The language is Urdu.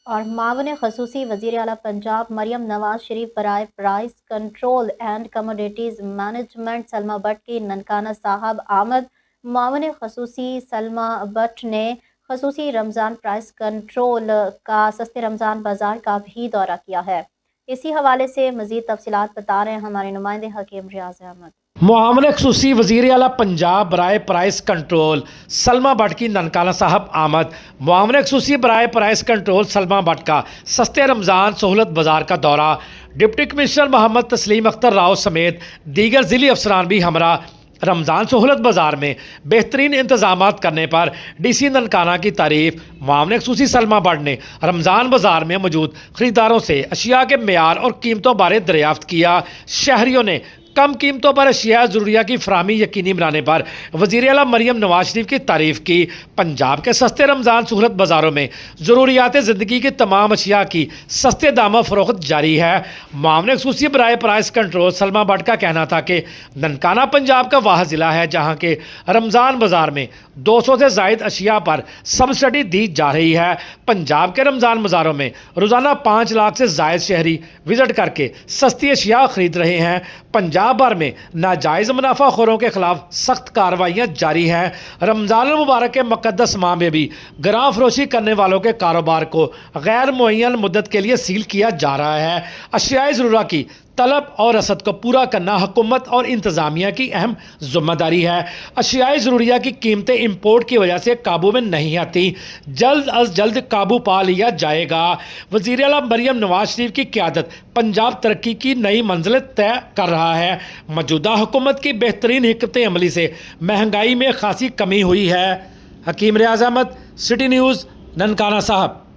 اور معاون خصوصی وزیر اعلیٰ پنجاب مریم نواز شریف برائے price control and commodities management Salma but کی ننکانہ صاحب آمد۔ معاون خصوصی سلما بٹ نے خصوصی رمضان پرائس کنٹرول کا سستے رمضان بازار کا بھی دورہ کیا ہے۔ اسی حوالے سے مزید تفصیلات بتا رہے ہیں ہمارے نمائندے حکیم ریاض احمد۔ معاون خصوصی وزیر اعلیٰ پنجاب برائے پرائس کنٹرول سلما بٹ کی ننکانہ صاحب آمد۔ معاون خصوصی برائے پرائس کنٹرول سلما بٹ کا سستے رمضان سہولت بازار کا دورہ۔ ڈپٹی کمشنر محمد تسلیم اختر راؤ سمیت دیگر ضلعی افسران بھی ہمراہ۔ رمضان سہولت بازار میں بہترین انتظامات کرنے پر ڈی سی ننکانہ کی تعریف۔ معاون خصوصی سلما بٹ نے رمضان بازار میں موجود خریداروں سے اشیاء کے معیار اور قیمتوں بارے دریافت کیا۔ شہریوں نے کم قیمتوں پر اشیاء ضروریہ کی فراہمی یقینی بنانے پر وزیر اعلیٰ مریم نواز شریف کی تعریف کی۔ پنجاب کے سستے رمضان سہولت بازاروں میں ضروریات زندگی کی تمام اشیاء کی سستے داموں فروخت جاری ہے۔ معاون خصوصی برائے پرائس کنٹرول سلما بٹ کا کہنا تھا کہ ننکانہ پنجاب کا واحد ضلع ہے جہاں کے رمضان بازار میں 200 سے زائد اشیاء پر سبسڈی دی جا رہی ہے۔ پنجاب کے رمضان بازاروں میں روزانہ 5 لاکھ سے زائد شہری وزٹ کر کے سستی اشیاء خرید رہے ہیں۔ پنجاب بھر میں ناجائز منافع خوروں کے خلاف سخت کارروائیاں جاری ہیں۔ رمضان المبارک کے مقدس ماہ میں بھی گراں فروشی کرنے والوں کے کاروبار کو غیر معین مدت کے لیے سیل کیا جا رہا ہے۔ اشیاء ضرورہ کی طلب اور رسد کو پورا کرنا حکومت اور انتظامیہ کی اہم ذمہ داری ہے۔ اشیاء ضروریہ کی قیمتیں امپورٹ کی وجہ سے قابو میں نہیں آتی، جلد از جلد قابو پا لیا جائے گا۔ وزیر اعلیٰ مریم نواز شریف کی قیادت پنجاب ترقی کی نئی منزلیں طے کر رہا ہے۔ موجودہ حکومت کی بہترین حکمت عملی سے مہنگائی میں خاصی کمی ہوئی ہے۔ حکیم ریاض احمد، سٹی نیوز، ننکانہ صاحب۔